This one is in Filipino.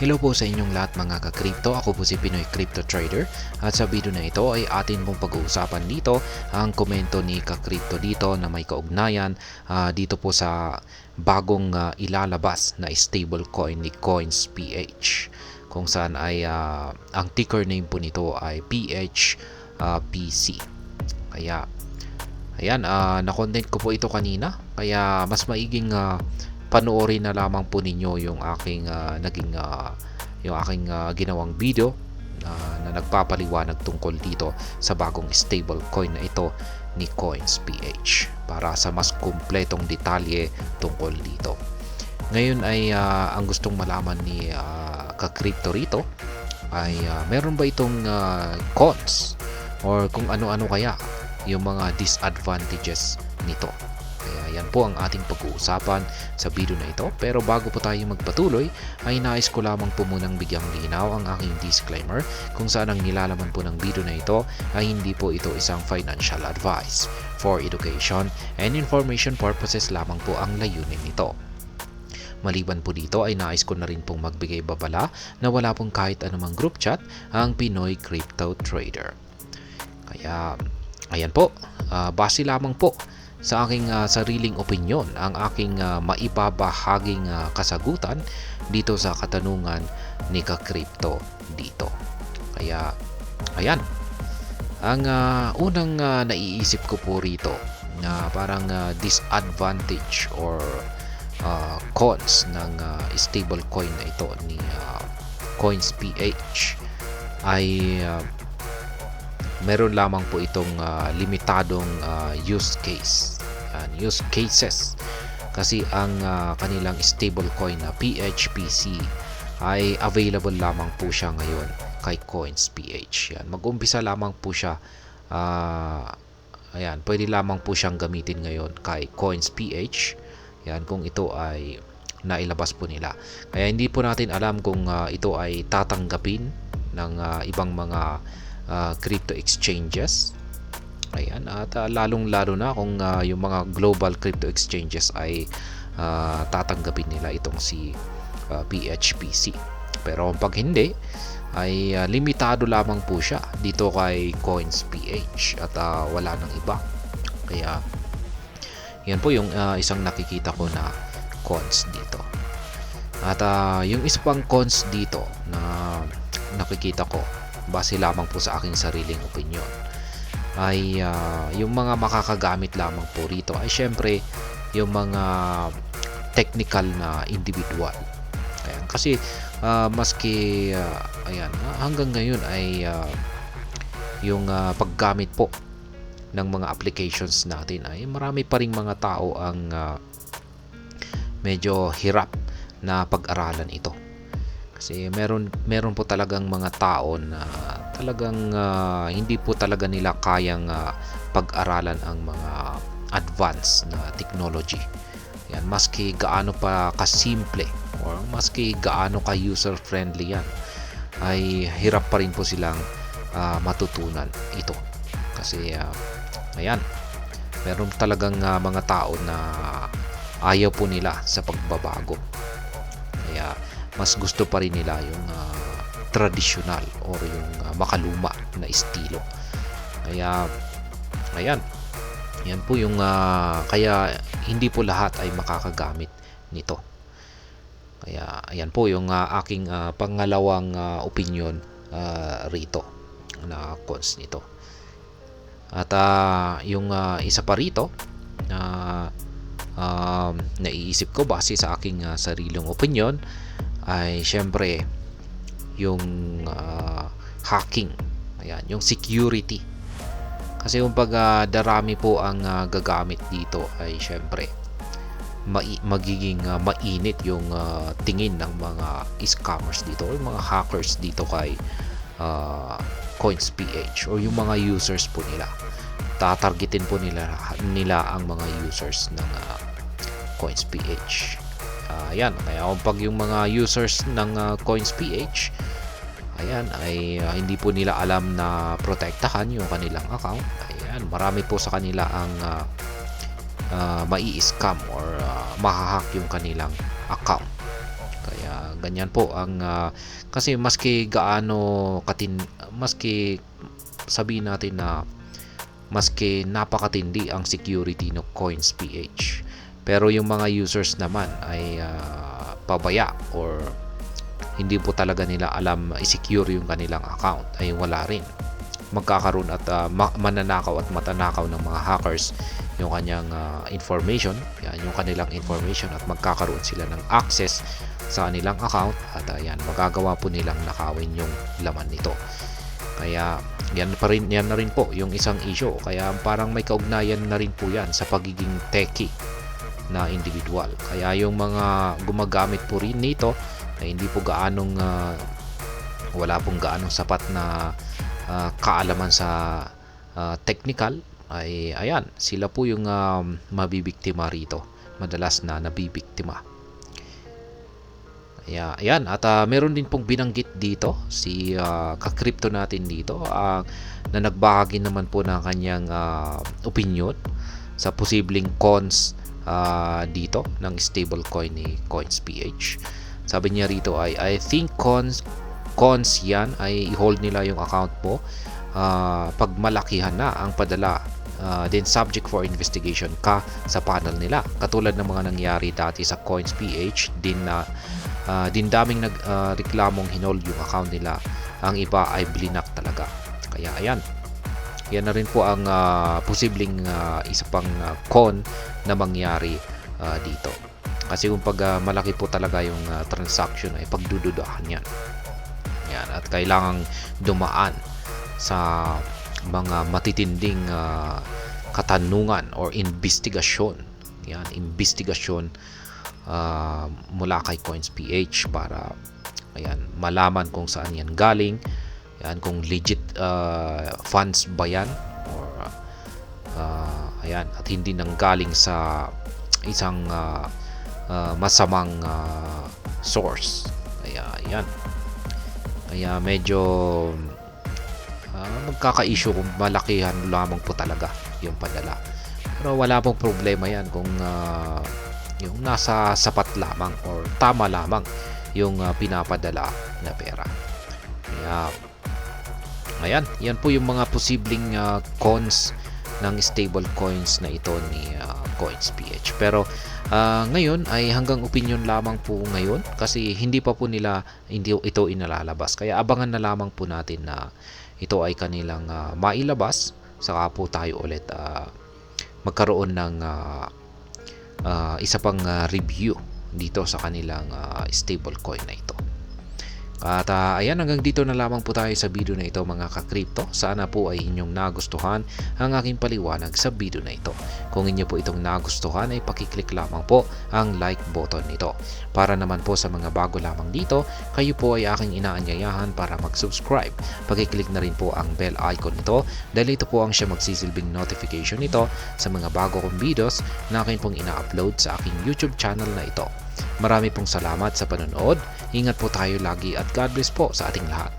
Hello po sa inyong lahat mga ka-crypto. Ako po si Pinoy Crypto Trader at sa video na ito ay atin pong pag-uusapan dito ang komento ni ka-crypto dito na may kaugnayan dito po sa bagong ilalabas na stablecoin ni CoinsPH, kung saan ay ang ticker name po nito ay PHPC. Kaya ayan, na-content ko po ito kanina, kaya mas maiging panoorin na lamang po ninyo yung aking ginawang video na nagpapaliwanag tungkol dito sa bagong stablecoin na ito ni CoinsPH para sa mas kumpletong detalye tungkol dito. Ngayon ay ang gustong malaman ni ka-crypto rito ay meron ba itong cons or kung ano-ano kaya yung mga disadvantages nito. Kaya yan po ang ating pag-uusapan sa video na ito. Pero bago po tayo magpatuloy, ay nais ko lamang po munang bigyang linaw ang aking disclaimer kung saan ang nilalaman po ng video na ito ay hindi po ito isang financial advice. For education and information purposes lamang po ang layunin nito. Maliban po dito ay nais ko na rin pong magbigay babala na wala pong kahit anumang group chat ang Pinoy Crypto Trader. Kaya ayan po, base lamang po sa aking sariling opinyon ang aking maibabahaging kasagutan dito sa katanungan ni ka-crypto dito. Kaya ayan, ang unang naiisip ko po rito na parang disadvantage or cons ng stablecoin na ito ni CoinsPH ay meron lamang po itong limitadong use cases, kasi ang kanilang stablecoin na PHPC ay available lamang po siya ngayon kay CoinsPH. Yan, mag-umpisa lamang po siya, ayan, pwede lamang po siyang gamitin ngayon kay CoinsPH. Yan, kung ito ay nailabas po nila. Kaya hindi po natin alam kung ito ay tatanggapin ng ibang mga crypto exchanges. Ayan, at lalong-lalo na kung yung mga global crypto exchanges ay tatanggapin nila itong si PHPC. Pero pag hindi, ay limitado lamang po siya dito kay CoinsPH at wala nang iba. Kaya yan po yung isang nakikita ko na cons dito. At yung isa pang cons dito na nakikita ko base lamang po sa aking sariling opinion ay yung mga makakagamit lamang po rito ay syempre yung mga technical na individual. Ayan, kasi maski ayan, hanggang ngayon ay yung paggamit po ng mga applications natin ay marami pa ring mga tao ang medyo hirap na pag-aralan ito. Kasi meron po talagang mga tao na talagang hindi po talaga nila kayang pag-aralan ang mga advanced na technology. Yan, maski gaano pa kasimple or maski gaano ka user friendly yan, ay hirap pa rin po silang matutunan ito. Kasi ayan, meron talagang mga tao na ayaw po nila sa pagbabago. Kaya mas gusto pa rin nila yung traditional or yung makaluma na estilo. Kaya ayan, yan po yung kaya hindi po lahat ay makakagamit nito. Kaya ayan po yung aking pangalawang opinion rito na cons nito. At yung isa pa rito na naiisip ko base sa aking sariling opinion ay syempre yung hacking. Ayan, yung security. Kasi kung pag darami po ang gagamit dito ay syempre magiging mainit yung tingin ng mga scammers dito o mga hackers dito kay CoinsPH o yung mga users po nila. Tatargetin po nila ang mga users ng CoinsPH. Ayan, kaya kung pag yung mga users ng CoinsPH ayan ay hindi po nila alam na protektahan yung kanilang account, ayan, marami po sa kanila ang mai-scam or mahahack yung kanilang account. Kaya ganyan po ang kasi maski sabihin natin na maski napakatindi ang security ng CoinsPH, pero yung mga users naman ay pabaya or hindi po talaga nila alam i-secure yung kanilang account, ay wala rin magkakaroon at mananakaw at matanakaw ng mga hackers yung kanyang information, yung kanilang information, at magkakaroon sila ng access sa kanilang account at magagawa po nilang nakawin yung laman nito. Kaya yan na rin po yung isang issue. Kaya parang may kaugnayan na rin po yan sa pagiging techie na individual. Kaya yung mga gumagamit po rin nito ay hindi po wala pong gaanong sapat na kaalaman sa technical, ay ayan, sila po yung mabibiktima rito, madalas na nabibiktima. Kaya ayan, at meron din pong binanggit dito si ka-crypto natin dito na nagbahagi naman po ng kanyang opinion sa posibleng cons dito ng stablecoin ni CoinsPH. Sabi niya rito ay, I think cons yan ay i-hold nila yung account mo pag malakihan na ang padala, then subject for investigation ka sa panel nila, katulad ng mga nangyari dati sa CoinsPH din daming nagreklamong hinold yung account nila, ang iba ay blinak talaga. Kaya ayan, yan na rin po ang posibleng isa pang con na mangyari dito, kasi kung pag malaki po talaga yung transaction ay pagdududahan yan. Yan, at kailangang dumaan sa mga matitinding katanungan or investigasyon. Yan, investigasyon mula kay CoinsPH para malaman kung saan yan galing. Yan, kung legit funds ba yan, or at hindi nang galing sa isang masamang source. Kaya medyo magkaka-issue kung malakihan lamang po talaga yung padala. Pero wala pong problema yan kung yung nasa sapat lamang or tama lamang yung pinapadala na pera. Kaya ayan, yan po yung mga posibleng cons ng stable coins na ito ni CoinsPH. Pero ngayon ay hanggang opinion lamang po ngayon, kasi hindi pa po nila ito inalalabas. Kaya abangan na lamang po natin na ito ay kanilang mailabas, saka po tayo ulit magkaroon ng isa pang review dito sa kanilang stable coin na ito. At ayan, hanggang dito na lamang po tayo sa video na ito mga ka-crypto. Sana po ay inyong nagustuhan ang aking paliwanag sa video na ito. Kung inyo po itong nagustuhan ay pakiclick lamang po ang like button nito. Para naman po sa mga bago lamang dito, kayo po ay aking inaanyayahan para mag-subscribe. Pakiclick na rin po ang bell icon nito dahil ito po ang siya magsisilbing notification nito sa mga bago kong videos na akin pong ina-upload sa aking YouTube channel na ito. Marami pong salamat sa panonood. Ingat po tayo lagi at God bless po sa ating lahat.